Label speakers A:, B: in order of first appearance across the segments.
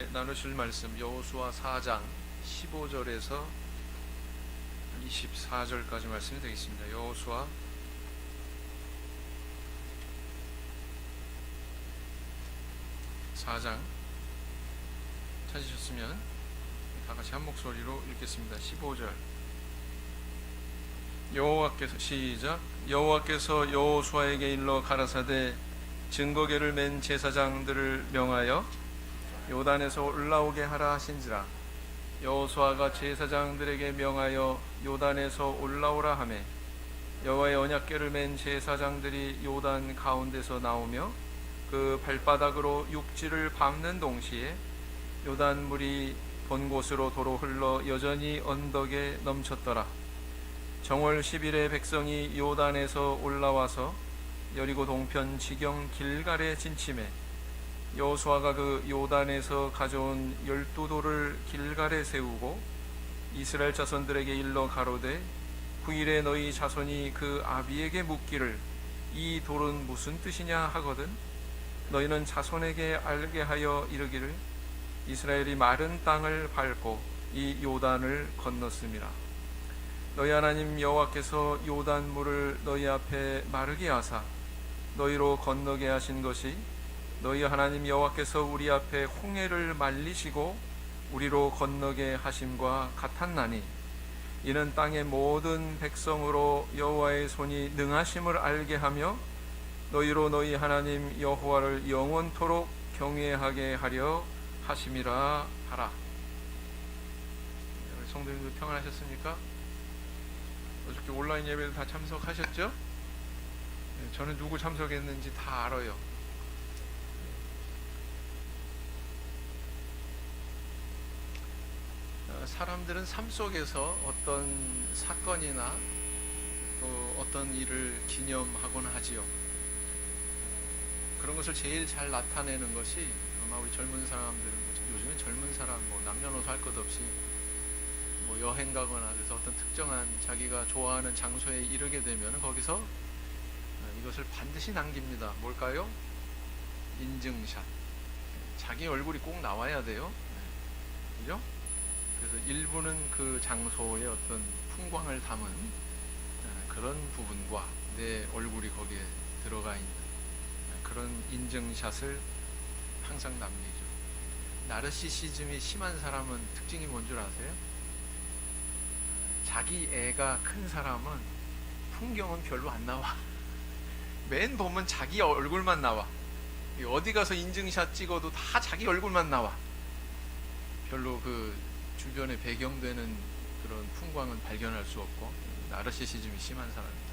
A: 나누실 말씀 여호수아 4장 15절에서 24절까지 말씀이 되겠습니다. 여호수아 4장 찾으셨으면 다 같이 한 목소리로 읽겠습니다. 15절 여호와께서 시작. 여호와께서 여호수아에게 일러 가라사대 증거궤를 맨 제사장들을 명하여 요단에서 올라오게 하라 하신지라. 여호수아가 제사장들에게 명하여 요단에서 올라오라 하매 여호와의 언약궤를 맨 제사장들이 요단 가운데서 나오며 그 발바닥으로 육지를 밟는 동시에 요단 물이 본 곳으로 도로 흘러 여전히 언덕에 넘쳤더라. 정월 10일에 백성이 요단에서 올라와서 여리고 동편 지경 길갈에 진침해 여호수아가 그 요단에서 가져온 12돌을 길갈에 세우고 이스라엘 자손들에게 일러 가로되 후일에 너희 자손이 그 아비에게 묻기를 이 돌은 무슨 뜻이냐 하거든 너희는 자손에게 알게 하여 이르기를 이스라엘이 마른 땅을 밟고 이 요단을 건넜음이라. 너희 하나님 여호와께서 요단 물을 너희 앞에 마르게 하사 너희로 건너게 하신 것이 너희 하나님 여호와께서 우리 앞에 홍해를 말리시고 우리로 건너게 하심과 같았나니 이는 땅의 모든 백성으로 여호와의 손이 능하심을 알게 하며 너희로 너희 하나님 여호와를 영원토록 경외하게 하려 하심이라 하라. 성도님들 평안하셨습니까? 어저께 온라인 예배를 다 참석하셨죠? 저는 누구 참석했는지 다 알아요. 사람들은 삶 속에서 어떤 사건이나 또 어떤 일을 기념하곤 하지요. 그런 것을 제일 잘 나타내는 것이 아마 우리 젊은 사람들, 요즘엔 젊은 사람 남녀노소 할 것 없이 여행 가거나 그래서 어떤 특정한 자기가 좋아하는 장소에 이르게 되면 거기서 이것을 반드시 남깁니다. 뭘까요? 인증샷. 자기 얼굴이 꼭 나와야 돼요. 그죠? 그래서 일부는 그 장소의 어떤 풍광을 담은 그런 부분과 내 얼굴이 거기에 들어가 있는 그런 인증샷을 항상 남기죠. 나르시시즘이 심한 사람은 특징이 뭔 줄 아세요? 자기 애가 큰 사람은 풍경은 별로 안 나와. 맨 보면 자기 얼굴만 나와. 어디 가서 인증샷 찍어도 다 자기 얼굴만 나와. 별로 그 주변에 배경되는 그런 풍광은 발견할 수 없고 나르시시즘이 심한 사람입니다.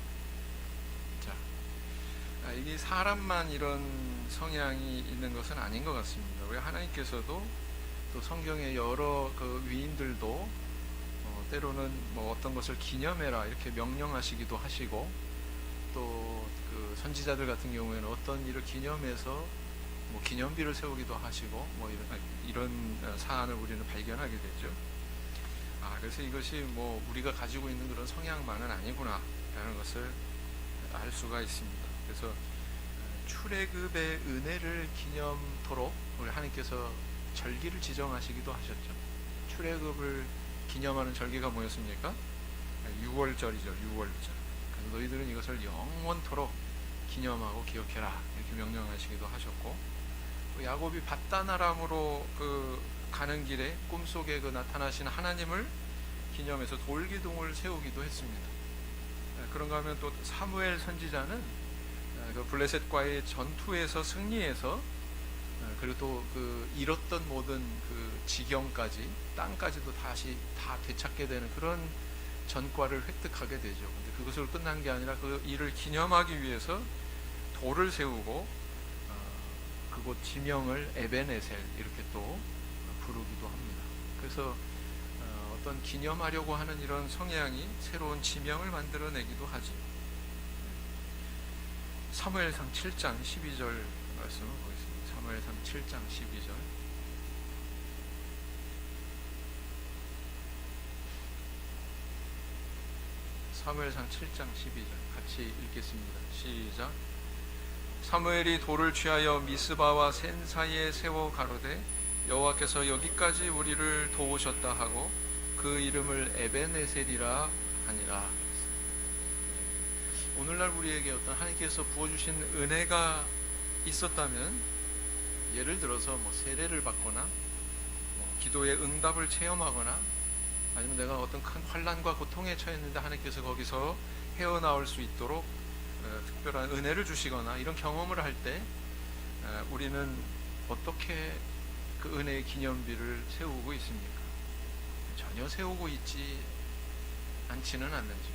A: 자, 이게 사람만 이런 성향이 있는 것은 아닌 것 같습니다. 왜 하나님께서도 또 성경의 여러 그 위인들도 때로는 어떤 것을 기념해라 이렇게 명령하시기도 하시고 또 그 선지자들 같은 경우에는 어떤 일을 기념해서 기념비를 세우기도 하시고 이런 사안을 우리는 발견하게 되죠. 그래서 이것이 우리가 가지고 있는 그런 성향만은 아니구나 라는 것을 알 수가 있습니다. 그래서 출애굽의 은혜를 기념토록 우리 하나님께서 절기를 지정하시기도 하셨죠. 출애굽을 기념하는 절기가 뭐였습니까? 6월절이죠. 6월절. 그래서 너희들은 이것을 영원토록 기념하고 기억해라 이렇게 명령하시기도 하셨고, 야곱이 밧다나람으로 가는 길에 꿈속에 나타나신 하나님을 기념해서 돌기둥을 세우기도 했습니다. 그런가 하면 또 사무엘 선지자는 블레셋과의 전투에서 승리해서 그리고 또 잃었던 모든 지경까지 땅까지도 다시 다 되찾게 되는 그런 전과를 획득하게 되죠. 근데 그것으로 끝난 게 아니라 그 일을 기념하기 위해서 돌을 세우고 그곳 지명을 에벤에셀 이렇게 또 부르기도 합니다. 그래서 어떤 기념하려고 하는 이런 성향이 새로운 지명을 만들어내기도 하죠. 사무엘상 7장 12절 말씀을 보겠습니다. 사무엘상 7장 12절. 사무엘상 7장 12절 같이 읽겠습니다. 시작. 사무엘이 돌을 취하여 미스바와 센 사이에 세워 가로되 여호와께서 여기까지 우리를 도우셨다 하고 그 이름을 에베네셀이라 하니라. 오늘날 우리에게 어떤 하나님께서 부어주신 은혜가 있었다면, 예를 들어서 세례를 받거나 기도의 응답을 체험하거나, 아니면 내가 어떤 큰 환난과 고통에 처했는데 하나님께서 거기서 헤어나올 수 있도록 특별한 은혜를 주시거나, 이런 경험을 할 때 우리는 어떻게 그 은혜의 기념비를 세우고 있습니까? 전혀 세우고 있지 않지는 않는지.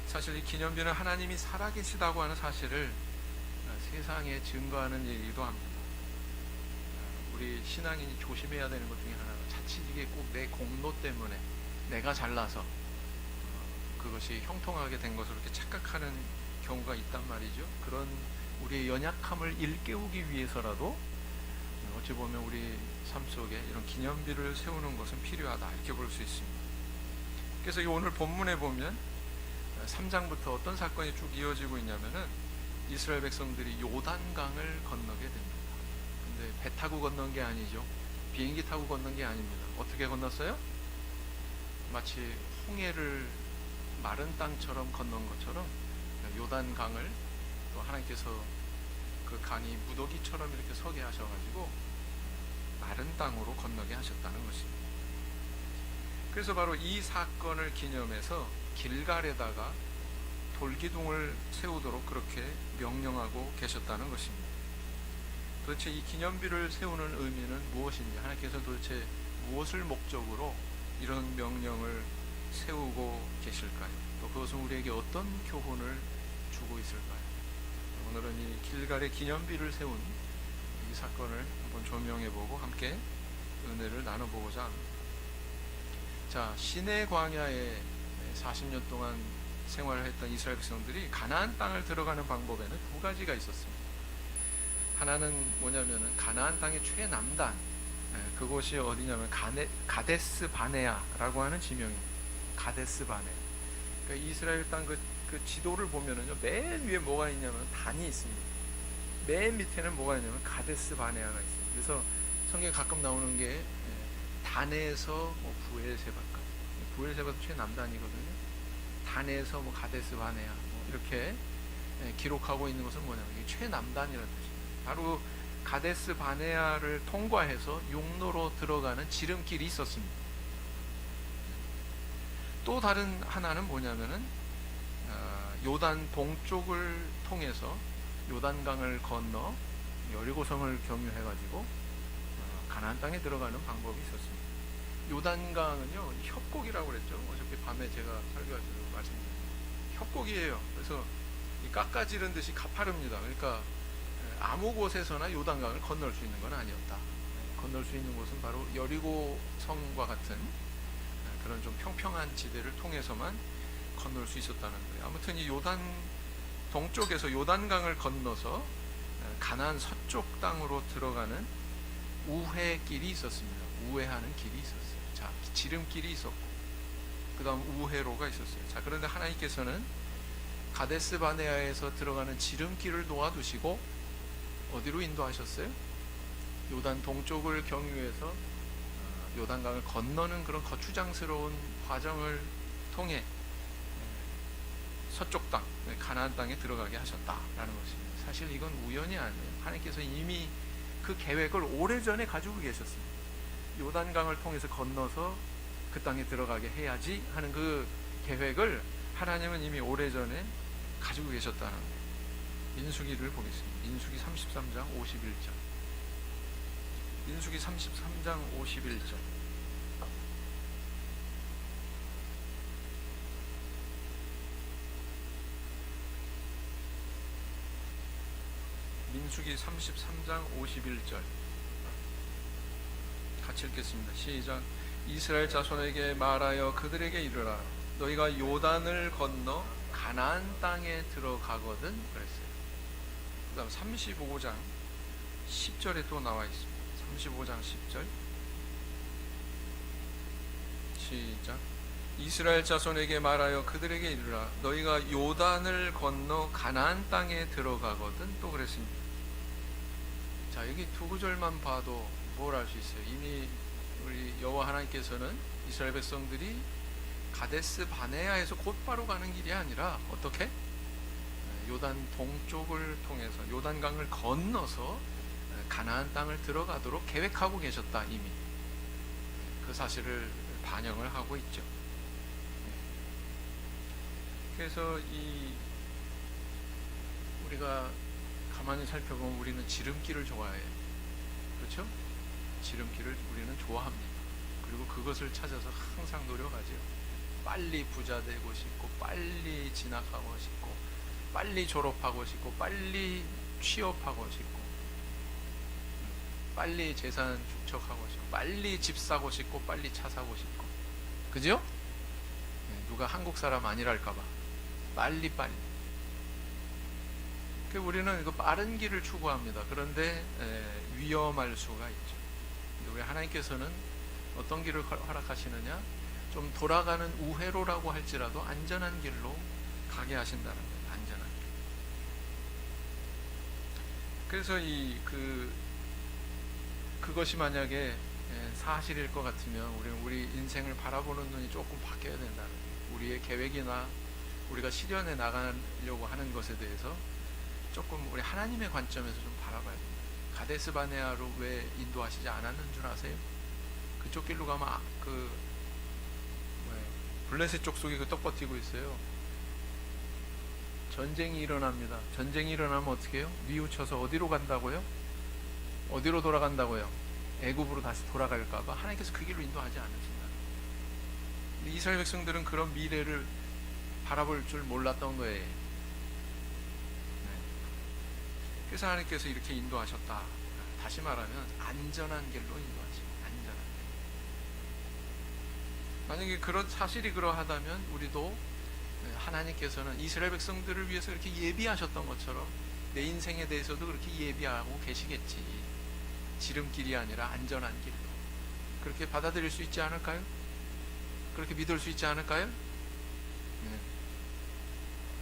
A: 사실 이 기념비는 하나님이 살아계시다고 하는 사실을 세상에 증거하는 얘기도 합니다. 우리 신앙인이 조심해야 되는 것 중에 하나가, 자칫 이게 꼭 내 공로 때문에 내가 잘나서 그것이 형통하게 된 것으로 이렇게 착각하는 경우가 있단 말이죠. 그런 우리의 연약함을 일깨우기 위해서라도 어찌 보면 우리 삶 속에 이런 기념비를 세우는 것은 필요하다, 이렇게 볼 수 있습니다. 그래서 오늘 본문에 보면 3장부터 어떤 사건이 쭉 이어지고 있냐면은, 이스라엘 백성들이 요단강을 건너게 됩니다. 근데 배 타고 건넌 게 아니죠. 비행기 타고 건넌 게 아닙니다. 어떻게 건넜어요? 마치 홍해를 마른 땅처럼 건넌 것처럼 요단강을, 또 하나님께서 그 강이 무더기처럼 이렇게 서게 하셔가지고 마른 땅으로 건너게 하셨다는 것입니다. 그래서 바로 이 사건을 기념해서 길갈에다가 돌기둥을 세우도록 그렇게 명령하고 계셨다는 것입니다. 도대체 이 기념비를 세우는 의미는 무엇인지, 하나님께서 도대체 무엇을 목적으로 이런 명령을 세우고 계실까요? 또 그것은 우리에게 어떤 교훈을 주고 있을까요? 오늘은 이 길갈의 기념비를 세운 이 사건을 한번 조명해보고 함께 은혜를 나눠보고자 합니다. 자, 시내 광야에 40년 동안 생활을 했던 이스라엘 백성들이 가나안 땅을 들어가는 방법에는 두 가지가 있었습니다. 하나는 뭐냐면은 가나안 땅의 최남단, 그곳이 어디냐면 가데스 바네아라고 하는 지명입니다. 가데스 바네아. 그러니까 이스라엘 땅 그 지도를 보면은요, 맨 위에 뭐가 있냐면 단이 있습니다. 맨 밑에는 뭐가 있냐면 가데스 바네아가 있습니다. 그래서 성경에 가끔 나오는 게 단에서 부엘세바까지, 부엘세바도 최남단이거든요. 단에서 가데스 바네아 이렇게 기록하고 있는 것은 뭐냐면 이게 최남단이라는 뜻입니다. 바로 가데스 바네아를 통과해서 육로로 들어가는 지름길이 있었습니다. 또 다른 하나는 뭐냐면은 요단 동쪽을 통해서 요단강을 건너 여리고성을 경유해가지고 가나안 땅에 들어가는 방법이 있었습니다. 요단강은요, 협곡이라고 그랬죠. 어저께 밤에 제가 설교할 때 말씀드렸습니다. 협곡이에요. 그래서 깎아지른 듯이 가파릅니다. 그러니까 아무 곳에서나 요단강을 건널 수 있는 건 아니었다. 건널 수 있는 곳은 바로 여리고성과 같은 그런 좀 평평한 지대를 통해서만 건널 수 있었다는 거예요. 아무튼 이 요단 동쪽에서 요단강을 건너서 가나안 서쪽 땅으로 들어가는 우회길이 있었습니다. 우회하는 길이 있었어요. 자, 지름길이 있었고, 그 다음 우회로가 있었어요. 자, 그런데 하나님께서는 가데스 바네아에서 들어가는 지름길을 놓아두시고 어디로 인도하셨어요? 요단 동쪽을 경유해서 요단강을 건너는 그런 거추장스러운 과정을 통해 서쪽 땅, 가나안 땅에 들어가게 하셨다라는 것입니다. 사실 이건 우연이 아니에요. 하나님께서 이미 그 계획을 오래전에 가지고 계셨습니다. 요단강을 통해서 건너서 그 땅에 들어가게 해야지 하는 그 계획을 하나님은 이미 오래전에 가지고 계셨다는 거예요. 민수기를 보겠습니다. 민수기 33장 51절. 민수기 33장 51절. 민수기 33장 51절 같이 읽겠습니다. 시작. 이스라엘 자손에게 말하여 그들에게 이르라. 너희가 요단을 건너 가나안 땅에 들어가거든 그랬어요. 그 다음 35장 10절에 또 나와 있습니다. 35장 10절 시작. 이스라엘 자손에게 말하여 그들에게 이르라. 너희가 요단을 건너 가나안 땅에 들어가거든 또 그랬습니다. 자, 여기 두 구절만 봐도 뭘 알 수 있어요? 이미 우리 여호와 하나님께서는 이스라엘 백성들이 가데스 바네아에서 곧바로 가는 길이 아니라 어떻게? 요단 동쪽을 통해서 요단강을 건너서 가나안 땅을 들어가도록 계획하고 계셨다. 이미 그 사실을 반영을 하고 있죠. 그래서 우리가 가만히 살펴보면 우리는 지름길을 좋아해요. 그렇죠? 지름길을 우리는 좋아합니다. 그리고 그것을 찾아서 항상 노력하죠. 빨리 부자 되고 싶고, 빨리 진학하고 싶고, 빨리 졸업하고 싶고, 빨리 취업하고 싶고, 빨리 재산 축적하고 싶고, 빨리 집 사고 싶고, 빨리 차 사고 싶고, 그죠? 누가 한국 사람 아니랄까봐 빨리. 우리는 그 빠른 길을 추구합니다. 그런데 위험할 수가 있죠. 우리 하나님께서는 어떤 길을 허락하시느냐? 좀 돌아가는 우회로라고 할지라도 안전한 길로 가게 하신다는 거예요. 안전한 길. 그래서 그것이 만약에 사실일 것 같으면 우리는 우리 인생을 바라보는 눈이 조금 바뀌어야 된다는 거예요. 우리의 계획이나 우리가 실현해 나가려고 하는 것에 대해서 조금 우리 하나님의 관점에서 좀 바라봐야 됩니다. 가데스 바네아로 왜 인도하시지 않았는 줄 아세요? 그쪽 길로 가면 블레셋 족속이 떡 버티고 있어요. 전쟁이 일어납니다. 전쟁이 일어나면 어떻게 해요? 뉘우쳐서 어디로 간다고요? 어디로 돌아간다고요? 애굽으로 다시 돌아갈까봐 하나님께서 그 길로 인도하지 않으신다. 근데 이스라엘 백성들은 그런 미래를 바라볼 줄 몰랐던 거예요. 그래서 하나님께서 이렇게 인도하셨다. 다시 말하면 안전한 길로 인도하시고, 안전한 길. 만약에 그런 사실이 그러하다면 우리도 하나님께서는 이스라엘 백성들을 위해서 이렇게 예비하셨던 것처럼 내 인생에 대해서도 그렇게 예비하고 계시겠지. 지름길이 아니라 안전한 길로. 그렇게 받아들일 수 있지 않을까요? 그렇게 믿을 수 있지 않을까요? 네.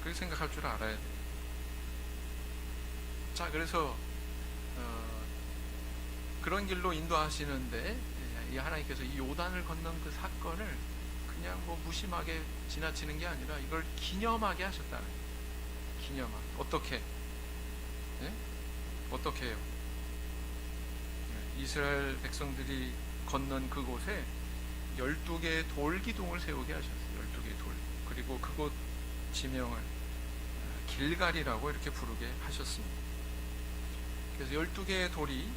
A: 그렇게 생각할 줄 알아야 돼요. 자, 그래서 그런 길로 인도하시는데 이 하나님께서 이 요단을 건넌 그 사건을 그냥 무심하게 지나치는 게 아니라 이걸 기념하게 하셨다는 거예요. 기념하게. 어떻게? 네? 어떻게 해요? 이스라엘 백성들이 건넌 그곳에 12개의 돌기둥을 세우게 하셨어요. 12개의 돌. 그리고 그곳 지명을 길갈이라고 이렇게 부르게 하셨습니다. 그래서 12개의 돌이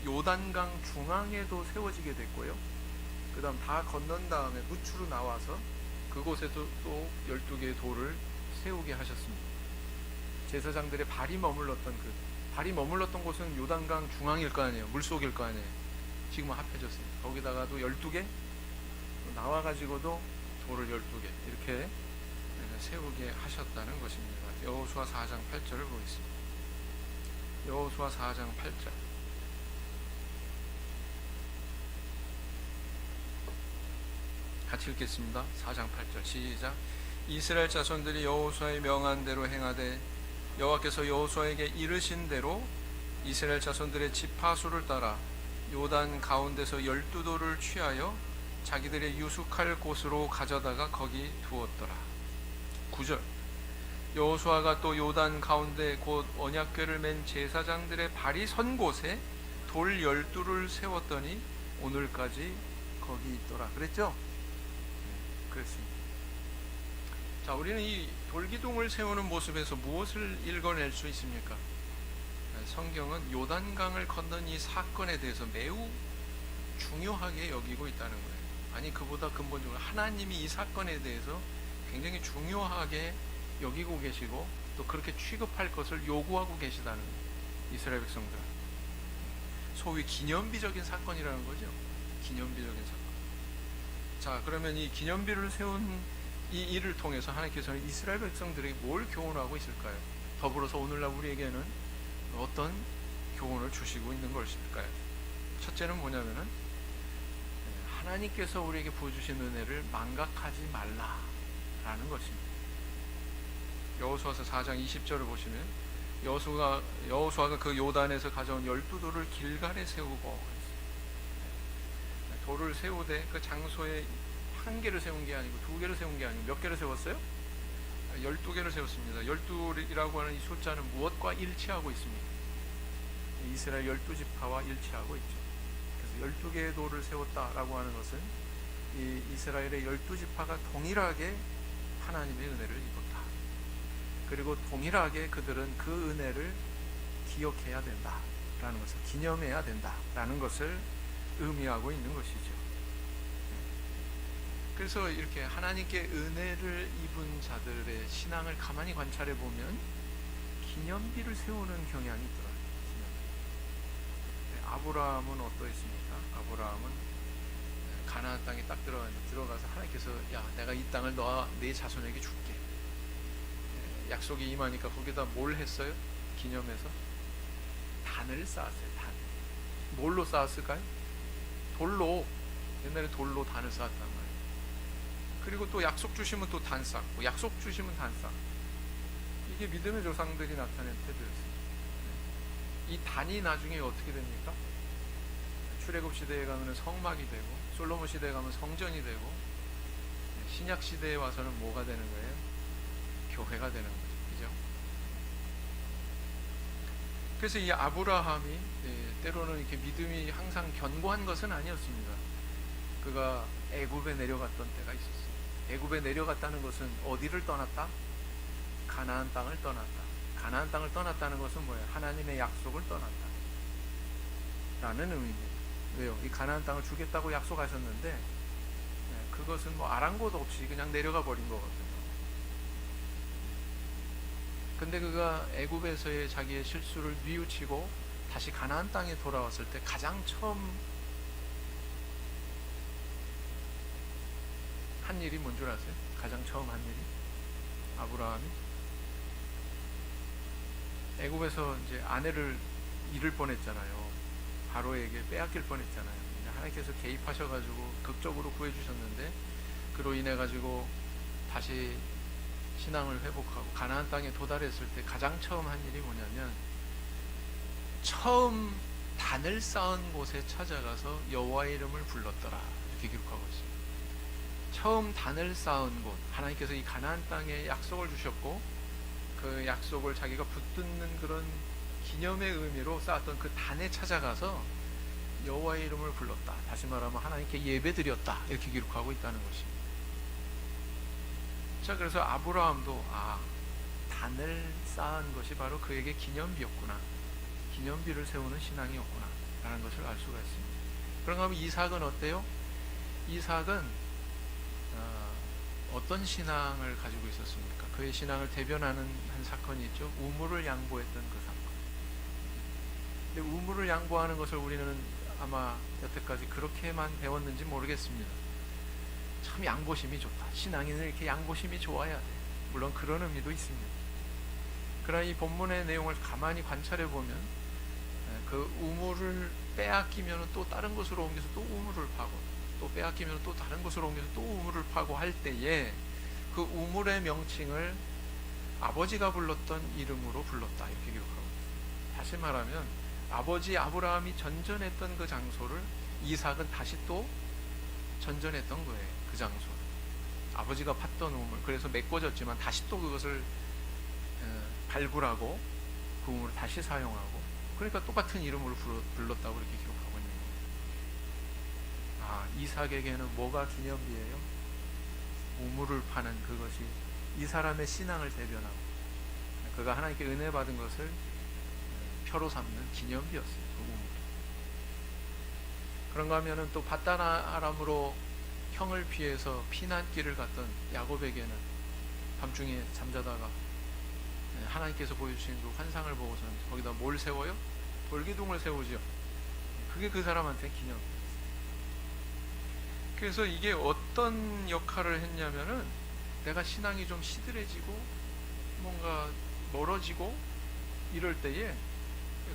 A: 요단강 중앙에도 세워지게 됐고요. 그 다음 다 건넌 다음에 무추로 나와서 그곳에도 또 12개의 돌을 세우게 하셨습니다. 제사장들의 발이 머물렀던 곳은 요단강 중앙일 거 아니에요. 물속일 거 아니에요. 지금은 합해졌어요. 거기다가도 12개 나와가지고도 돌을 12개 이렇게 세우게 하셨다는 것입니다. 여호수아 4장 8절을 보겠습니다. 여호수아 4장 8절. 같이 읽겠습니다. 4장 8절 시작. 이스라엘 자손들이 여호수아의 명한 대로 행하되 여호와께서 여호수아에게 이르신 대로 이스라엘 자손들의 지파수를 따라 요단 가운데서 12돌을 취하여 자기들의 유숙할 곳으로 가져다가 거기 두었더라. 9절. 여호수아가 또 요단 가운데 곧 언약궤를 맨 제사장들의 발이 선 곳에 돌 12를 세웠더니 오늘까지 거기 있더라. 그랬죠? 그렇습니다. 자, 우리는 이 돌기둥을 세우는 모습에서 무엇을 읽어낼 수 있습니까? 성경은 요단강을 건넌 이 사건에 대해서 매우 중요하게 여기고 있다는 거예요. 아니, 그보다 근본적으로 하나님이 이 사건에 대해서 굉장히 중요하게 여기고 계시고 또 그렇게 취급할 것을 요구하고 계시다는 거예요. 이스라엘 백성들. 소위 기념비적인 사건이라는 거죠. 기념비적인 사건. 자, 그러면 이 기념비를 세운 이 일을 통해서 하나님께서는 이스라엘 백성들에게 뭘 교훈하고 있을까요? 더불어서 오늘날 우리에게는 어떤 교훈을 주시고 있는 것일까요? 첫째는 뭐냐면은 하나님께서 우리에게 부어주신 은혜를 망각하지 말라라는 것입니다. 여호수아서 4장 20절을 보시면 여호수아가 그 요단에서 가져온 12돌을 길갈에 세우고, 돌을 세우되 그 장소에 한 개를 세운 게 아니고 두 개를 세운 게 아니고 몇 개를 세웠어요? 12개를 세웠습니다. 12이라고 하는 이 숫자는 무엇과 일치하고 있습니까? 이스라엘 12지파와 일치하고 있죠. 그래서 12개의 돌을 세웠다라고 하는 것은 이 이스라엘의 12지파가 동일하게 하나님의 은혜를 입었다. 그리고 동일하게 그들은 그 은혜를 기억해야 된다라는 것을, 기념해야 된다라는 것을 의미하고 있는 것이죠. 그래서 이렇게 하나님께 은혜를 입은 자들의 신앙을 가만히 관찰해 보면 기념비를 세우는 경향이 있더라고요. 아브라함은 어떠했습니까? 아브라함은 가나안 땅에 딱 들어가서 하나님께서, 야, 내가 이 땅을 네 자손에게 줄게. 약속이 임하니까 거기다 뭘 했어요? 기념해서 단을 쌓았어요. 단. 뭘로 쌓았을까요? 돌로. 옛날에 돌로 단을 쌓았단 말이에요. 그리고 또 약속 주시면 또 단 쌓고, 약속 주시면 단 쌓고. 이게 믿음의 조상들이 나타낸 태도였어요. 이 단이 나중에 어떻게 됩니까? 출애굽 시대에 가면 성막이 되고, 솔로몬 시대에 가면 성전이 되고, 신약 시대에 와서는 뭐가 되는 거예요? 교회가 되는 거죠. 그죠? 그래서 이 아브라함이 때로는 이렇게 믿음이 항상 견고한 것은 아니었습니다. 그가 애굽에 내려갔던 때가 있었어요. 애굽에 내려갔다는 것은 어디를 떠났다? 가나안 땅을 떠났다. 가나안 땅을 떠났다는 것은 뭐예요? 하나님의 약속을 떠났다 라는 의미입니다. 왜요? 이 가나안 땅을 주겠다고 약속하셨는데 그것은 뭐 아랑곳 없이 그냥 내려가 버린 거거든요. 근데 그가 애굽에서의 자기의 실수를 뉘우치고 다시 가나안 땅에 돌아왔을 때 가장 처음 한 일이 뭔 줄 아세요? 가장 처음 한 일이 아브라함이 애굽에서 이제 아내를 잃을 뻔했잖아요. 바로에게 빼앗길 뻔했잖아요. 하나님께서 개입하셔가지고 극적으로 구해주셨는데, 그로 인해 가지고 다시 신앙을 회복하고 가나안 땅에 도달했을 때 가장 처음 한 일이 뭐냐면, 처음 단을 쌓은 곳에 찾아가서 여호와의 이름을 불렀더라, 이렇게 기록하고 있습니다. 처음 단을 쌓은 곳, 하나님께서 이 가나안 땅에 약속을 주셨고 그 약속을 자기가 붙드는 그런 기념의 의미로 쌓았던 그 단에 찾아가서 여호와의 이름을 불렀다. 다시 말하면 하나님께 예배드렸다, 이렇게 기록하고 있다는 것입니다. 자, 그래서 아브라함도 단을 쌓은 것이 바로 그에게 기념비였구나, 기념비를 세우는 신앙이었구나 라는 것을 알 수가 있습니다. 그런가 하면 이삭은 어때요? 이삭은 어떤 신앙을 가지고 있었습니까? 그의 신앙을 대변하는 한 사건이 있죠. 우물을 양보했던 그 사건. 근데 우물을 양보하는 것을 우리는 아마 여태까지 그렇게만 배웠는지 모르겠습니다. 참 양보심이 좋다. 신앙인은 이렇게 양보심이 좋아야 돼. 물론 그런 의미도 있습니다. 그러나 이 본문의 내용을 가만히 관찰해 보면 그 우물을 빼앗기면 또 다른 곳으로 옮겨서 또 우물을 파고, 또 빼앗기면 또 다른 곳으로 옮겨서 또 우물을 파고 할 때에 그 우물의 명칭을 아버지가 불렀던 이름으로 불렀다, 이렇게 기록하고 있습니다. 다시 말하면 아버지 아브라함이 전전했던 그 장소를 이삭은 다시 또 전전했던 거예요. 그 장소를 아버지가 팠던 우물, 그래서 메꿔졌지만 다시 또 그것을 발굴하고 그 우물을 다시 사용하고, 그러니까 똑같은 이름으로 불렀다고 이렇게 기록하고 있는 거예요. 이삭에게는 뭐가 기념비예요? 우물을 파는 그것이 이 사람의 신앙을 대변하고 그가 하나님께 은혜 받은 것을 표로 삼는 기념비였어요. 그 우물이. 그런가 하면은 또 밧단 아람으로 형을 피해서 피난길을 갔던 야곱에게는 밤중에 잠자다가 하나님께서 보여주신 그 환상을 보고서는 거기다 뭘 세워요? 돌기둥을 세우죠. 그게 그 사람한테 기념이었어요. 그래서 이게 어떤 역할을 했냐면은, 내가 신앙이 좀 시들해지고 뭔가 멀어지고 이럴 때에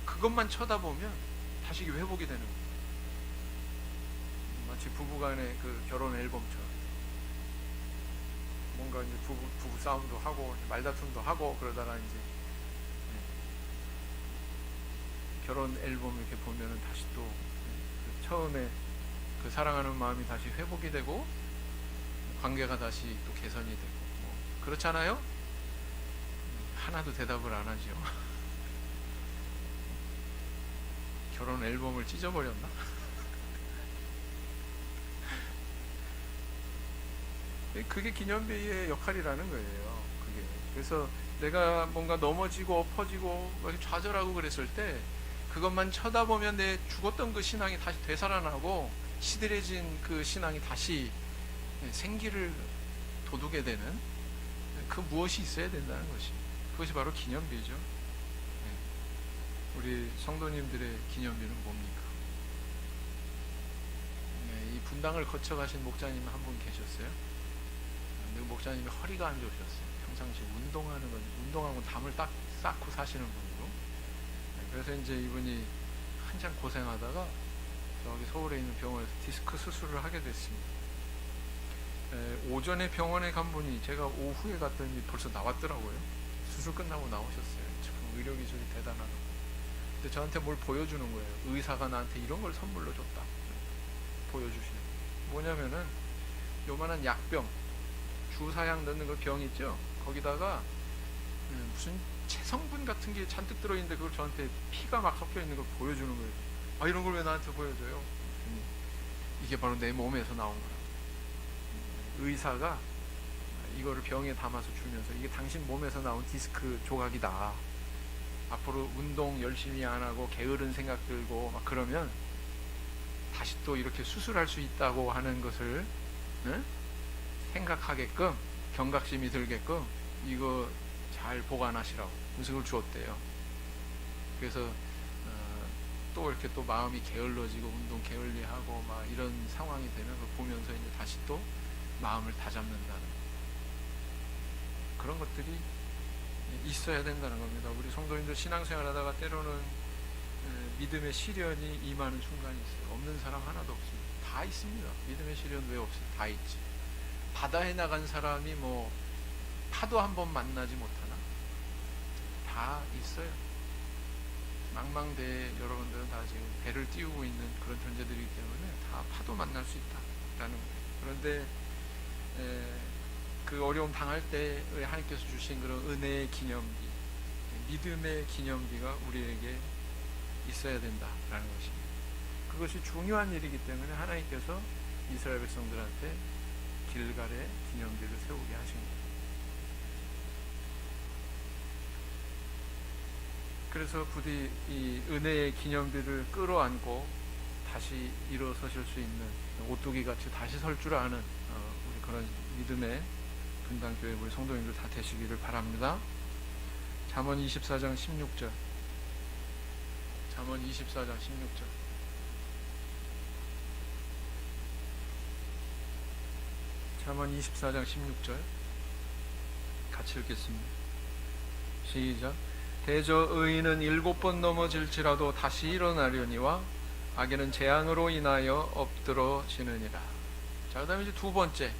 A: 그것만 쳐다보면 다시 회복이 되는 거예요. 마치 부부간의 그 결혼 앨범처럼 뭔가 이제 부부 싸움도 하고 말다툼도 하고 그러다가 이제 결혼 앨범 이렇게 보면은 다시 또 그 처음에 그 사랑하는 마음이 다시 회복이 되고 관계가 다시 또 개선이 되고 뭐 그렇잖아요? 하나도 대답을 안 하죠. 결혼 앨범을 찢어버렸나? 그게 기념비의 역할이라는 거예요. 그게. 그래서 내가 뭔가 넘어지고 엎어지고 좌절하고 그랬을 때 그것만 쳐다보면 내 죽었던 그 신앙이 다시 되살아나고 시들해진 그 신앙이 다시 생기를 돋우게 되는 그 무엇이 있어야 된다는 것이, 그것이 바로 기념비죠. 우리 성도님들의 기념비는 뭡니까? 이 분당을 거쳐가신 목사님 한 분 계셨어요. 그 목사님이 허리가 안 좋으셨어요. 평상시 운동하고 담을 딱 쌓고 사시는 분이고, 그래서 이제 이분이 한참 고생하다가 저기 서울에 있는 병원에서 디스크 수술을 하게 됐습니다. 오전에 병원에 간 분이 제가 오후에 갔더니 벌써 나왔더라고요. 수술 끝나고 나오셨어요. 참 의료기술이 대단하다. 근데 저한테 뭘 보여주는 거예요. 의사가 나한테 이런 걸 선물로 줬다. 보여주시는 거예요. 뭐냐면은 요만한 약병, 주사약 넣는 그 병 있죠? 거기다가 무슨 체성분 같은 게 잔뜩 들어있는데 그걸 저한테 피가 막 섞여 있는 걸 보여주는 거예요. 아, 이런 걸 왜 나한테 보여줘요? 이게 바로 내 몸에서 나온 거라. 의사가 이거를 병에 담아서 주면서 이게 당신 몸에서 나온 디스크 조각이다. 앞으로 운동 열심히 안 하고 게으른 생각 들고 막 그러면 다시 또 이렇게 수술할 수 있다고 하는 것을 생각하게끔, 경각심이 들게끔 이거 잘 보관하시라고 음식을 주었대요. 그래서 또 이렇게 또 마음이 게을러지고 운동 게을리하고 막 이런 상황이 되면 그걸 보면서 이제 다시 또 마음을 다잡는다는 그런 것들이 있어야 된다는 겁니다. 우리 성도님들 신앙생활하다가 때로는 믿음의 시련이 임하는 순간이 있어요. 없는 사람 하나도 없습니다. 다 있습니다. 믿음의 시련 왜 없어요? 다 있지. 바다에 나간 사람이 뭐 파도 한 번 만나지 못하나? 다 있어요. 망망대해 여러분들은 다 지금 배를 띄우고 있는 그런 존재들이기 때문에 다 파도 만날 수 있다라는 거예요. 그런데 그 어려움 당할 때 하나님께서 주신 그런 은혜의 기념비, 믿음의 기념비가 우리에게 있어야 된다라는 것입니다. 그것이 중요한 일이기 때문에 하나님께서 이스라엘 백성들한테 길갈의 기념비를 세우게 하신 거예요. 그래서 부디 이 은혜의 기념비를 끌어안고 다시 일어서실 수 있는, 오뚜기 같이 다시 설 줄 아는 우리 그런 믿음의 분당교회 우리 성도님들 다 되시기를 바랍니다. 잠언 24장 16절. 잠언 24장 16절. 잠언 24장 16절 같이 읽겠습니다. 시작. 대저 의인은 7번 넘어질지라도 다시 일어나려니와 악인은 재앙으로 인하여 엎드러지느니라. 자, 그 다음에 이제 두 번째,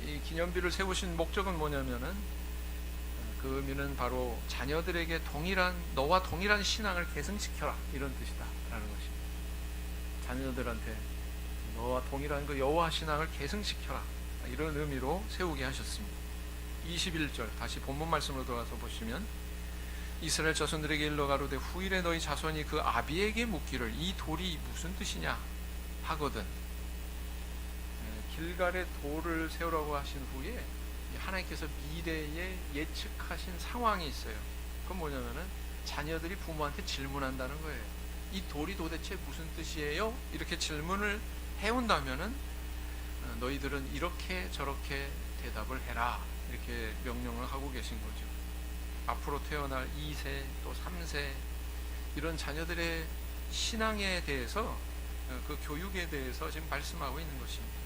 A: 이 기념비를 세우신 목적은 뭐냐면은 그 의미는 바로 자녀들에게 너와 동일한 신앙을 계승시켜라, 이런 뜻이다 라는 것입니다. 자녀들한테 너와 동일한 그 여호와 신앙을 계승시켜라, 이런 의미로 세우게 하셨습니다. 21절 다시 본문 말씀으로 돌아서 보시면, 이스라엘 자손들에게 일러 가로되 후일에 너희 자손이 그 아비에게 묻기를 이 돌이 무슨 뜻이냐 하거든. 길갈에 돌을 세우라고 하신 후에 하나님께서 미래에 예측하신 상황이 있어요. 그건 뭐냐면은 자녀들이 부모한테 질문한다는 거예요. 이 돌이 도대체 무슨 뜻이에요? 이렇게 질문을 해온다면은 너희들은 이렇게 저렇게 대답을 해라, 이렇게 명령을 하고 계신 거죠. 앞으로 태어날 2세 또 3세 이런 자녀들의 신앙에 대해서, 그 교육에 대해서 지금 말씀하고 있는 것입니다.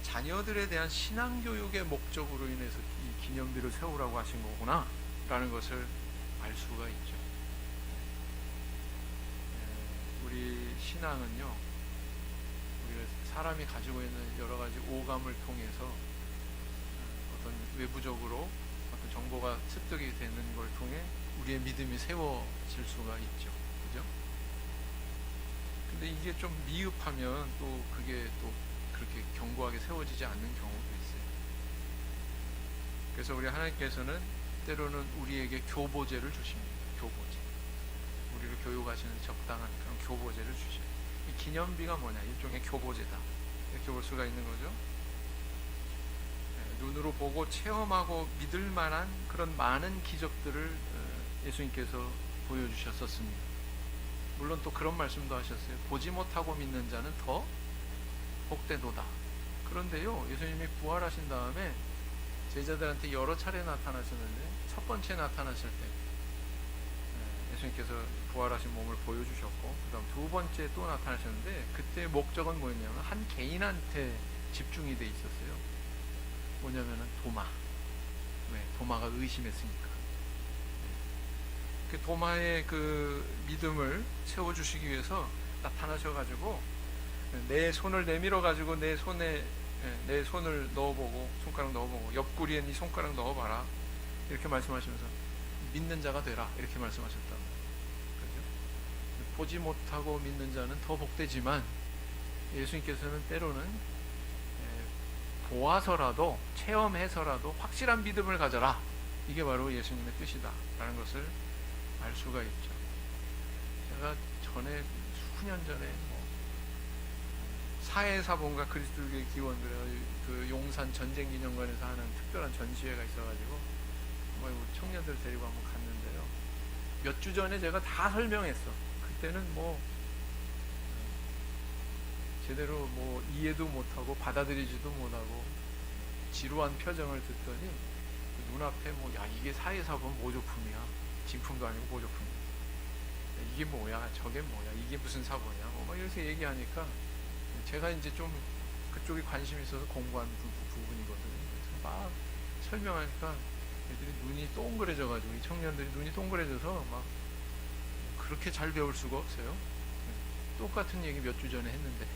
A: 자녀들에 대한 신앙교육의 목적으로 인해서 이 기념비를 세우라고 하신 거구나 라는 것을 알 수가 있죠. 우리 신앙은요, 우리가 사람이 가지고 있는 여러 가지 오감을 통해서 어떤 외부적으로 어떤 정보가 습득이 되는 걸 통해 우리의 믿음이 세워질 수가 있죠. 그죠? 근데 이게 좀 미흡하면 또 그게 또 그렇게 견고하게 세워지지 않는 경우도 있어요. 그래서 우리 하나님께서는 때로는 우리에게 교보제를 주십니다. 교보제. 우리를 교육하시는 적당한 그런 교보제를 주셔요. 이 기념비가 뭐냐? 일종의 교보제다. 이렇게 볼 수가 있는 거죠. 눈으로 보고 체험하고 믿을 만한 그런 많은 기적들을 예수님께서 보여주셨었습니다. 물론 또 그런 말씀도 하셨어요. 보지 못하고 믿는 자는 더 복되도다. 그런데요, 예수님이 부활하신 다음에 제자들한테 여러 차례 나타나셨는데 첫 번째 나타나실 때 예수님께서 부활하신 몸을 보여주셨고, 그 다음 두 번째 또 나타나셨는데 그때 목적은 뭐였냐면 한 개인한테 집중이 돼 있었어요. 뭐냐면은 도마. 왜? 도마가 의심했으니까. 그 도마의 그 믿음을 세워주시기 위해서 나타나셔가지고 내 손을 내밀어 가지고 내 손에 내 손을 넣어보고 손가락 넣어보고 옆구리에 네 손가락 넣어봐라 이렇게 말씀하시면서 믿는 자가 되라 이렇게 말씀하셨다. 그렇죠? 보지 못하고 믿는 자는 더 복되지만 예수님께서는 때로는 보아서라도 체험해서라도 확실한 믿음을 가져라. 이게 바로 예수님의 뜻이다 라는 것을 알 수가 있죠. 제가 전에 수년 전에 사해사본과 그리스도교의 기원들 그 용산 전쟁기념관에서 하는 특별한 전시회가 있어가지고 청년들 데리고 한번 갔는데요. 몇 주 전에 제가 다 설명했어. 그때는 제대로 이해도 못하고 받아들이지도 못하고 지루한 표정을 듣더니 그 눈앞에 야 이게 사해사본 모조품이야. 진품도 아니고 모조품이야. 이게 뭐야 저게 뭐야 이게 무슨 사본이야 막 이렇게 얘기하니까 제가 이제 좀 그쪽에 관심이 있어서 공부한 부분이거든요. 그래서 막 설명하니까 애들이 눈이 동그래져가지고 이 청년들이 눈이 동그래져서 막 그렇게 잘 배울 수가 없어요. 똑같은 얘기 몇 주 전에 했는데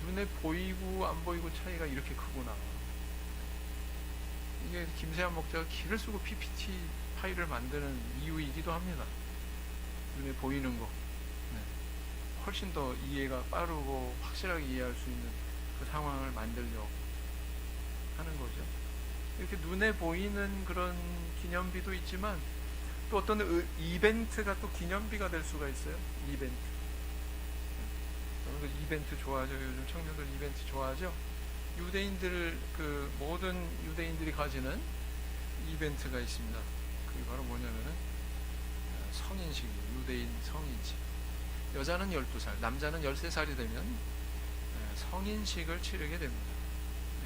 A: 눈에 보이고 안 보이고 차이가 이렇게 크구나. 이게 김세한 목자가 기를 쓰고 PPT 파일을 만드는 이유이기도 합니다. 눈에 보이는 거 훨씬 더 이해가 빠르고 확실하게 이해할 수 있는 그 상황을 만들려고 하는 거죠. 이렇게 눈에 보이는 그런 기념비도 있지만 또 어떤 이벤트가 또 기념비가 될 수가 있어요. 이벤트. 저는 그 이벤트 좋아하죠. 요즘 청년들 이벤트 좋아하죠. 유대인들 그 모든 유대인들이 가지는 이벤트가 있습니다. 그게 바로 뭐냐면은 성인식, 유대인 성인식. 여자는 12살, 남자는 13살이 되면 성인식을 치르게 됩니다.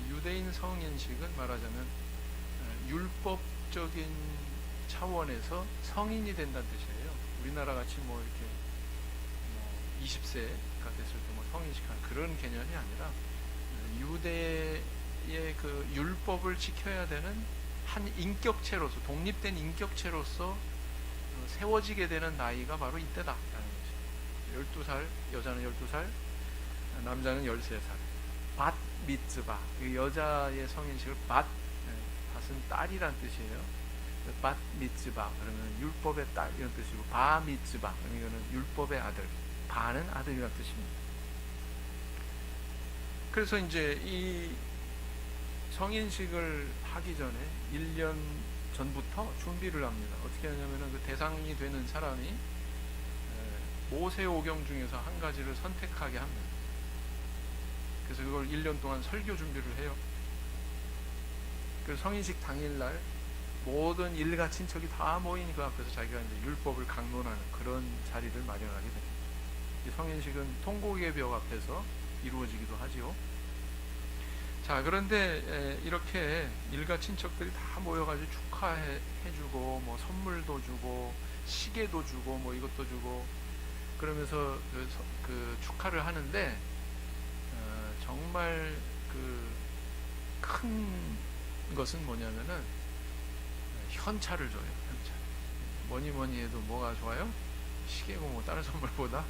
A: 유대인 성인식은 말하자면 율법적인 차원에서 성인이 된다는 뜻이에요. 우리나라 같이 이렇게 20세가 됐을 때 성인식하는 그런 개념이 아니라 유대의 그 율법을 지켜야 되는 한 인격체로서 독립된 인격체로서 세워지게 되는 나이가 바로 이때다. 12살, 여자는 12살, 남자는 13살. 밧 미츠바, 여자의 성인식을 밧은 딸이란 뜻이에요. 밧 미츠바 그러면 율법의 딸 이런 뜻이고, 바 미츠바 그러면 율법의 아들, 바는 아들이란 뜻입니다. 그래서 이제 이 성인식을 하기 전에 1년 전부터 준비를 합니다. 어떻게 하냐면은 그 대상이 되는 사람이 모세오경 중에서 한 가지를 선택하게 합니다. 그래서 그걸 1년 동안 설교 준비를 해요. 그래서 성인식 당일날 모든 일가 친척이 다 모인 그 앞에서 자기가 이제 율법을 강론하는 그런 자리를 마련하게 됩니다. 이 성인식은 통곡의 벽 앞에서 이루어지기도 하지요. 자, 그런데 이렇게 일가 친척들이 다 모여가지고 축하해주고 선물도 주고 시계도 주고 이것도 주고 그러면서 그 축하를 하는데 정말 그 큰 것은 뭐냐면은 현찰을 줘요. 현찰. 뭐니 해도 뭐가 좋아요? 시계고 다른 선물보다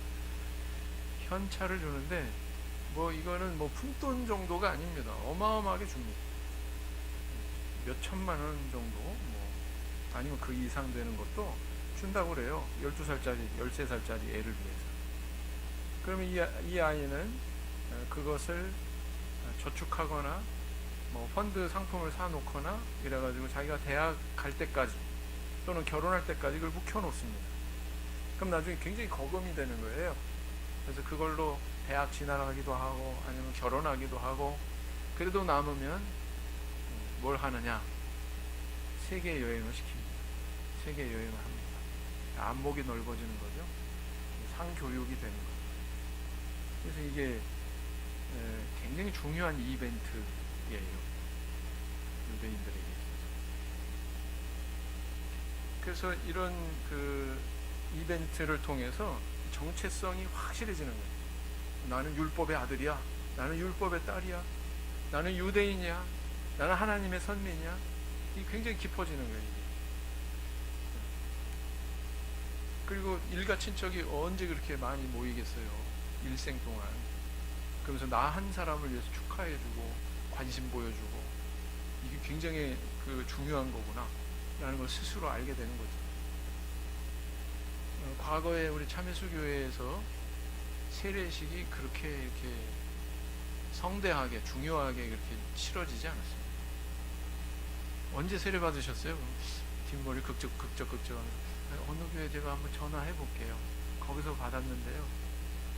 A: 현찰을 주는데 이거는 푼돈 정도가 아닙니다. 어마어마하게 줍니다. 몇 천만 원 정도 아니면 그 이상 되는 것도 준다고 그래요. 12살짜리, 13살짜리 애를 위해서. 그러면 이 아이는 그것을 저축하거나 뭐 펀드 상품을 사놓거나 이래가지고 자기가 대학 갈 때까지 또는 결혼할 때까지 그걸 묵혀놓습니다. 그럼 나중에 굉장히 거금이 되는 거예요. 그래서 그걸로 대학 진학하기도 하고 아니면 결혼하기도 하고, 그래도 남으면 뭘 하느냐? 세계 여행을 시킵니다. 세계 여행을 합니다. 안목이 넓어지는 거죠. 상교육이 되는 거죠. 그래서 이게 굉장히 중요한 이벤트예요. 유대인들에게 있어서. 그래서 이런 그 이벤트를 통해서 정체성이 확실해지는 거예요. 나는 율법의 아들이야. 나는 율법의 딸이야. 나는 유대인이야. 나는 하나님의 선민이야. 이게 굉장히 깊어지는 거예요. 이게. 그리고 일가 친척이 언제 그렇게 많이 모이겠어요. 일생 동안. 그러면서 나 한 사람을 위해서 축하해주고 관심 보여주고, 이게 굉장히 그 중요한 거구나 라는 걸 스스로 알게 되는 거죠. 과거에 우리 참회수교회에서 세례식이 그렇게 이렇게 성대하게 중요하게 그렇게 치러지지 않았습니다. 언제 세례 받으셨어요? 뒷머리 극적 어느 교회 제가 한번 전화해 볼게요. 거기서 받았는데요.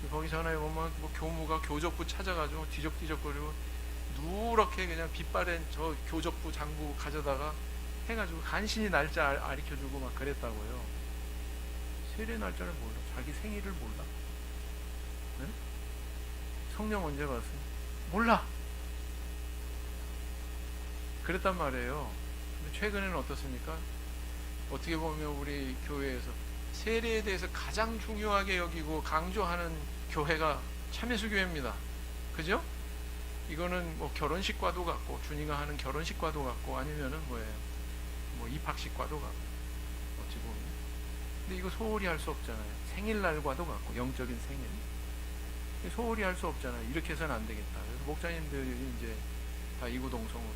A: 거기 전화해 보면 뭐 교무가 교적부 찾아가지고 뒤적뒤적거리고 누렇게 그냥 빛바랜 저 교적부 장부 가져다가 해가지고 간신히 날짜 알려주고 막 그랬다고요. 세례 날짜를 몰라. 자기 생일을 몰라. 네? 성령 언제 받았어요? 몰라. 그랬단 말이에요. 근데 최근에는 어떻습니까? 어떻게 보면 우리 교회에서 세례에 대해서 가장 중요하게 여기고 강조하는 교회가 참회수교회입니다. 그죠? 이거는 뭐 결혼식과도 같고, 주님과 하는 결혼식과도 같고, 아니면은 뭐예요? 뭐 입학식과도 같고, 어찌 보면. 근데 이거 소홀히 할 수 없잖아요. 생일날과도 같고, 영적인 생일. 소홀히 할 수 없잖아요. 이렇게 해서는 안 되겠다. 그래서 목사님들이 이제 다 이구동성으로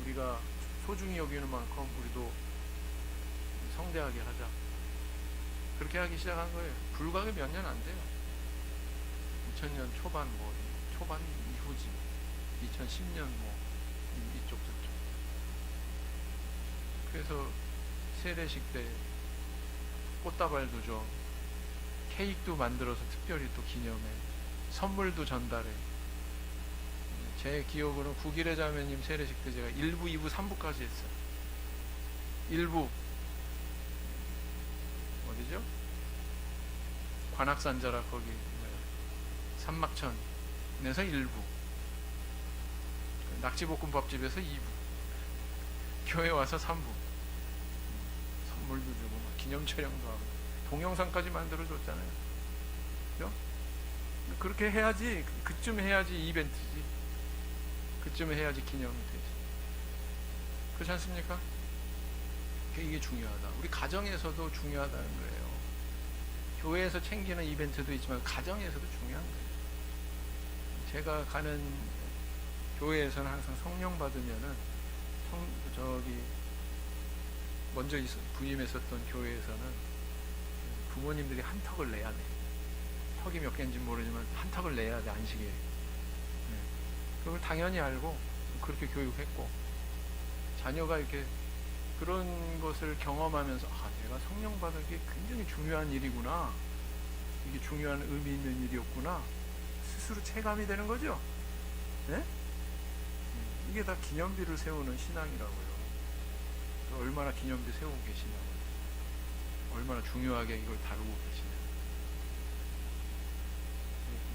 A: 우리가 소중히 여기는 만큼 우리도 성대하게 하자. 그렇게 하기 시작한 거예요. 불과 몇 년 안 돼요. 2000년 초반 초반 이후지. 2010년 이쪽 저쪽. 그래서 세례식 때 꽃다발도 줘, 케이크도 만들어서 특별히 또 기념해, 선물도 전달해. 제 기억으로 구길의 자매님 세례식 때 제가 1부, 2부, 3부까지 했어요. 1부 어디죠? 관악산자라 거기 산막천에서 1부, 낙지볶음밥집에서 2부, 교회 와서 3부, 선물도 주고 막 기념 촬영도 하고 동영상까지 만들어줬잖아요. 그죠? 그렇게 해야지, 그쯤 해야지 이벤트지. 그쯤 해야지 기념이 되지. 그렇지 않습니까? 이게 중요하다. 우리 가정에서도 중요하다는 거예요. 교회에서 챙기는 이벤트도 있지만 가정에서도 중요한 거예요. 제가 가는 교회에서는 항상 성령 받으면은 먼저 부임했었던 교회에서는 부모님들이 한턱을 내야 돼. 턱이 몇 개인지 모르지만 한턱을 내야 돼, 안식에. 네. 그걸 당연히 알고 그렇게 교육했고, 자녀가 이렇게 그런 것을 경험하면서 내가 성령 받은 게 굉장히 중요한 일이구나, 이게 중요한 의미 있는 일이었구나 스스로 체감이 되는 거죠. 네? 이게 다 기념비를 세우는 신앙이라고요. 얼마나 기념비 세우고 계시냐고, 얼마나 중요하게 이걸 다루고 계시냐.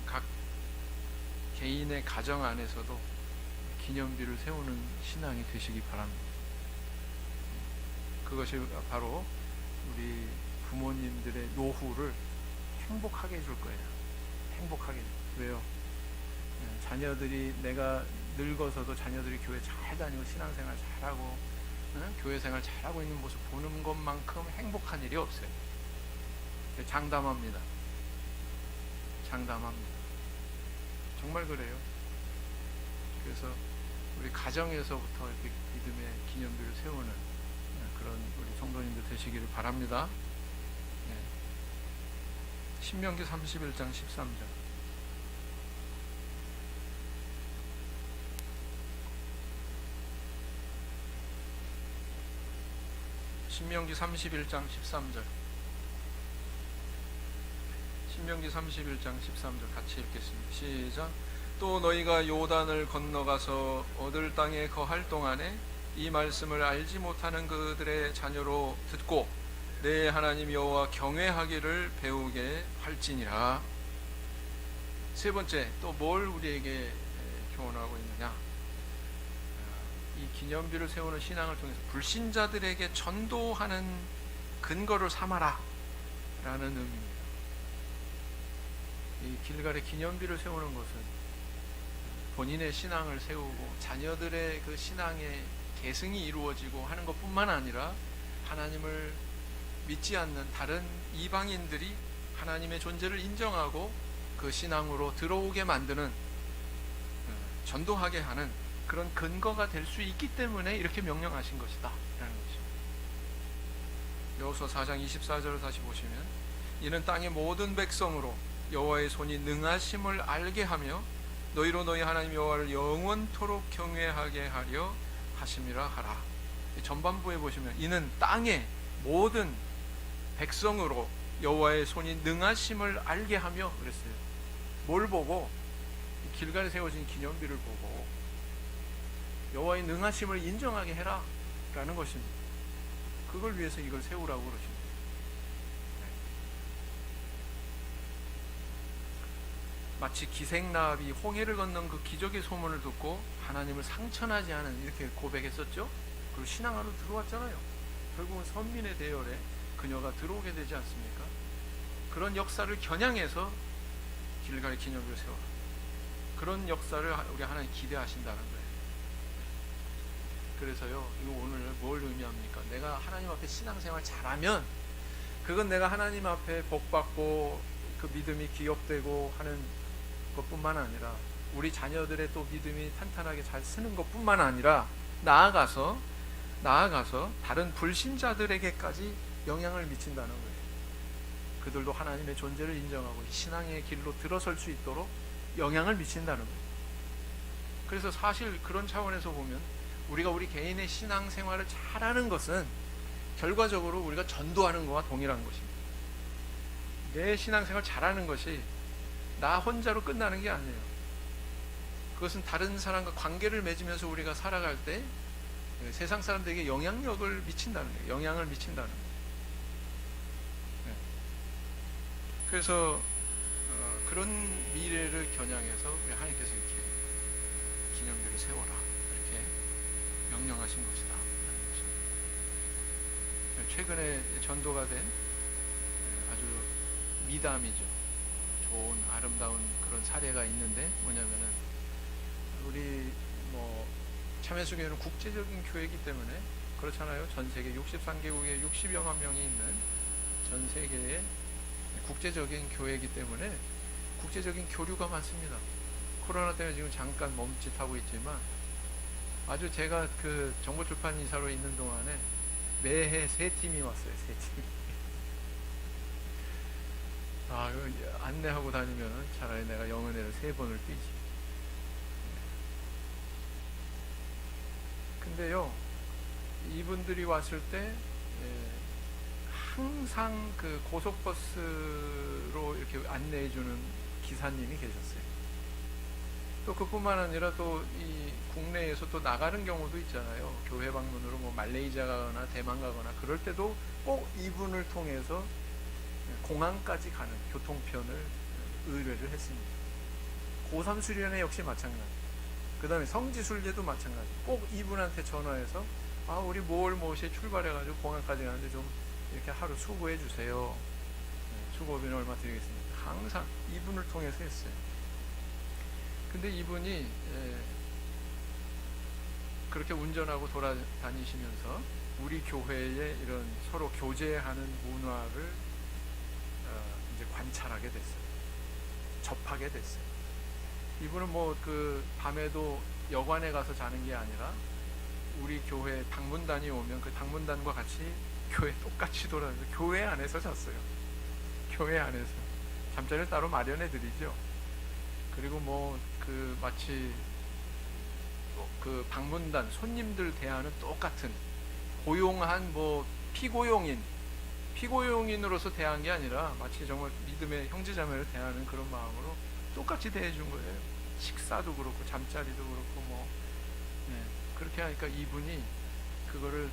A: 각 개인의 가정 안에서도 기념비를 세우는 신앙이 되시기 바랍니다. 그것이 바로 우리 부모님들의 노후를 행복하게 해줄 거예요. 행복하게. 왜요? 자녀들이, 내가 늙어서도 자녀들이 교회 잘 다니고 신앙생활 잘하고 교회생활 잘하고 있는 모습 보는 것만큼 행복한 일이 없어요. 장담합니다. 장담합니다. 정말 그래요. 그래서 우리 가정에서부터 이렇게 믿음의 기념비를 세우는 그런 우리 성도님들 되시기를 바랍니다. 네. 신명기 31장 13절. 신명기 31장 13절. 신명기 31장 13절 같이 읽겠습니다. 시작. 또 너희가 요단을 건너가서 얻을 땅에 거할 동안에 이 말씀을 알지 못하는 그들의 자녀로 듣고 내 하나님 여호와 경외하기를 배우게 할지니라. 세 번째, 또 뭘 우리에게 교훈하고 있느냐? 이 기념비를 세우는 신앙을 통해서 불신자들에게 전도하는 근거를 삼아라 라는 의미입니다. 이 길갈의 기념비를 세우는 것은 본인의 신앙을 세우고 자녀들의 그 신앙의 계승이 이루어지고 하는 것뿐만 아니라 하나님을 믿지 않는 다른 이방인들이 하나님의 존재를 인정하고 그 신앙으로 들어오게 만드는, 전도하게 하는 그런 근거가 될 수 있기 때문에 이렇게 명령하신 것이다 라는 것입니다. 여호수아 4장 24절을 다시 보시면 이는 땅의 모든 백성으로 여호와의 손이 능하심을 알게 하며 너희로 너희 하나님 여호와를 영원토록 경외하게 하려 하심이라 하라. 전반부에 보시면 이는 땅의 모든 백성으로 여호와의 손이 능하심을 알게 하며 그랬어요. 뭘 보고? 길갈에 세워진 기념비를 보고 여호와의 능하심을 인정하게 해라 라는 것입니다. 그걸 위해서 이걸 세우라고 그러십니다. 마치 기생나합이 홍해를 건넌 그 기적의 소문을 듣고 하나님을 상천하지 않은 이렇게 고백했었죠. 그리고 신앙 안으로 들어왔잖아요. 결국은 선민의 대열에 그녀가 들어오게 되지 않습니까? 그런 역사를 겨냥해서 길갈의 기념비를 세워라. 그런 역사를 우리 하나님 기대하신다는 거예요. 그래서요, 이거 오늘 뭘 의미합니까? 내가 하나님 앞에 신앙생활 잘하면 그건 내가 하나님 앞에 복받고 그 믿음이 기업되고 하는 것뿐만 아니라 우리 자녀들의 또 믿음이 탄탄하게 잘 쓰는 것뿐만 아니라 나아가서 다른 불신자들에게까지 영향을 미친다는 거예요. 그들도 하나님의 존재를 인정하고 신앙의 길로 들어설 수 있도록 영향을 미친다는 거예요. 그래서 사실 그런 차원에서 보면 우리가 우리 개인의 신앙생활을 잘하는 것은 결과적으로 우리가 전도하는 것과 동일한 것입니다. 내 신앙생활 잘하는 것이 나 혼자로 끝나는 게 아니에요. 그것은 다른 사람과 관계를 맺으면서 우리가 살아갈 때 세상 사람들에게 영향력을 미친다는 거예요. 영향을 미친다는 거예요. 그래서 그런 미래를 겨냥해서 우리 하나님께서 이렇게 기념비를 세워라 이렇게 명령하신 것이다. 최근에 전도가 된 아주 미담이죠. 좋은 아름다운 그런 사례가 있는데 뭐냐면은 우리 참여수교회는 국제적인 교회이기 때문에 그렇잖아요. 전 세계 63개국에 60여만 명이 있는 전 세계의 국제적인 교회이기 때문에 국제적인 교류가 많습니다. 코로나 때문에 지금 잠깐 멈칫하고 있지만 아주 제가 그 정보출판 이사로 있는 동안에 매해 3팀이 왔어요. 3팀. 안내하고 다니면 차라리 내가 영은회를 3번을 뛰지. 근데요, 이분들이 왔을 때 항상 그 고속버스로 이렇게 안내해주는 기사님이 계셨어요. 또 그뿐만 아니라 또 이 국내에서 또 나가는 경우도 있잖아요. 교회 방문으로 말레이시아 가거나 대만 가거나 그럴 때도 꼭 이분을 통해서 공항까지 가는 교통편을 의뢰를 했습니다. 고3 수련회 역시 마찬가지. 그 다음에 성지순례도 마찬가지. 꼭 이분한테 전화해서 우리 모시에 출발해가지고 공항까지 가는데 좀 이렇게 하루 수고해 주세요. 수고비는 얼마 드리겠습니다. 항상 이분을 통해서 했어요. 근데 이분이 그렇게 운전하고 돌아다니시면서 우리 교회의 이런 서로 교제하는 문화를 이제 관찰하게 됐어요. 접하게 됐어요. 이분은 그 밤에도 여관에 가서 자는 게 아니라 우리 교회 방문단이 오면 그 방문단과 같이 교회 똑같이 돌아서 교회 안에서 잤어요. 교회 안에서 잠자리를 따로 마련해 드리죠. 그리고 뭐 그 마치 그 방문단 손님들 대하는 똑같은 고용한 뭐 피고용인으로서 대한 게 아니라 마치 정말 믿음의 형제자매를 대하는 그런 마음으로 똑같이 대해준 거예요. 식사도 그렇고 잠자리도 그렇고 뭐 네. 그렇게 하니까 이분이 그거를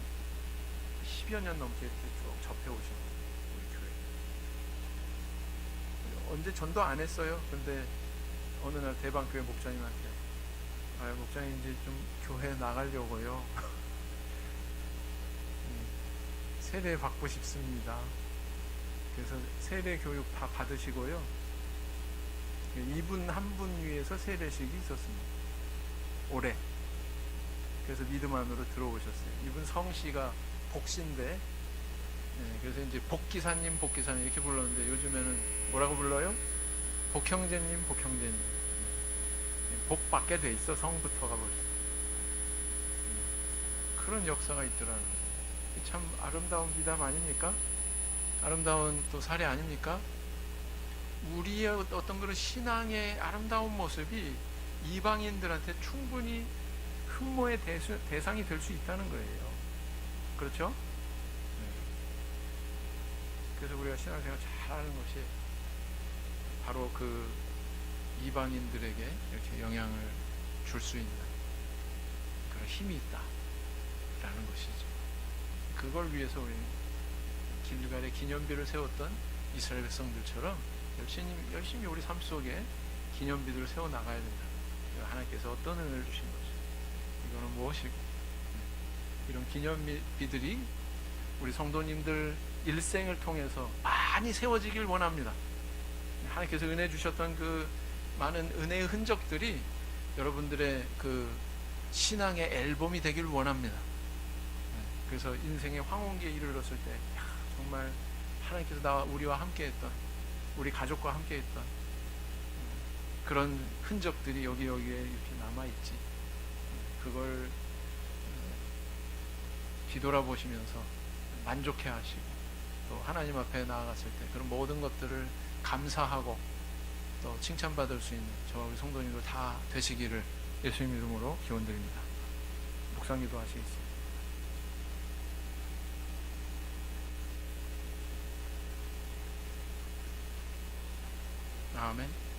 A: 10여 년 넘게 이렇게 쭉 접해오신 거예요. 우리 교회 언제 전도 안 했어요. 근데 어느 날 대방교회 목사님한테 목사님 이제 좀 교회 나가려고요. 세례 받고 싶습니다. 그래서 세례 교육 다 받으시고요. 이분 한 분 위해서 세례식이 있었습니다. 올해. 그래서 믿음 안으로 들어오셨어요. 이분 성씨가 복씨인데, 그래서 이제 복기사님 이렇게 불렀는데 요즘에는 뭐라고 불러요? 복형제님. 복 받게 돼 있어, 성부터가 벌써. 그런 역사가 있더라는 거예요. 참 아름다운 비담 아닙니까? 아름다운 또 사례 아닙니까? 우리의 어떤 그런 신앙의 아름다운 모습이 이방인들한테 충분히 흠모의 대상이 될 수 있다는 거예요. 그렇죠? 네. 그래서 우리가 신앙생활 잘하는 것이 바로 그 이방인들에게 이렇게 영향을 줄 수 있는 그런 힘이 있다라는 것이죠. 그걸 위해서 우리는 길갈에 기념비를 세웠던 이스라엘 백성들처럼 열심히 우리 삶 속에 기념비들을 세워 나가야 된다. 하나님께서 어떤 은혜를 주신 것이 이거는 무엇이고 이런 기념비들이 우리 성도님들 일생을 통해서 많이 세워지길 원합니다. 하나님께서 은혜 주셨던 그 많은 은혜의 흔적들이 여러분들의 그 신앙의 앨범이 되길 원합니다. 그래서 인생의 황혼기에 이르렀을 때 정말 하나님께서 우리와 함께했던 우리 가족과 함께했던 그런 흔적들이 여기에 이렇게 남아있지. 그걸 뒤돌아보시면서 만족해 하시고 또 하나님 앞에 나아갔을 때 그런 모든 것들을 감사하고 또 칭찬받을 수 있는 저와 우리 성도님들 다 되시기를 예수님 이름으로 기원드립니다. 묵상기도 하시겠습니다. 아멘.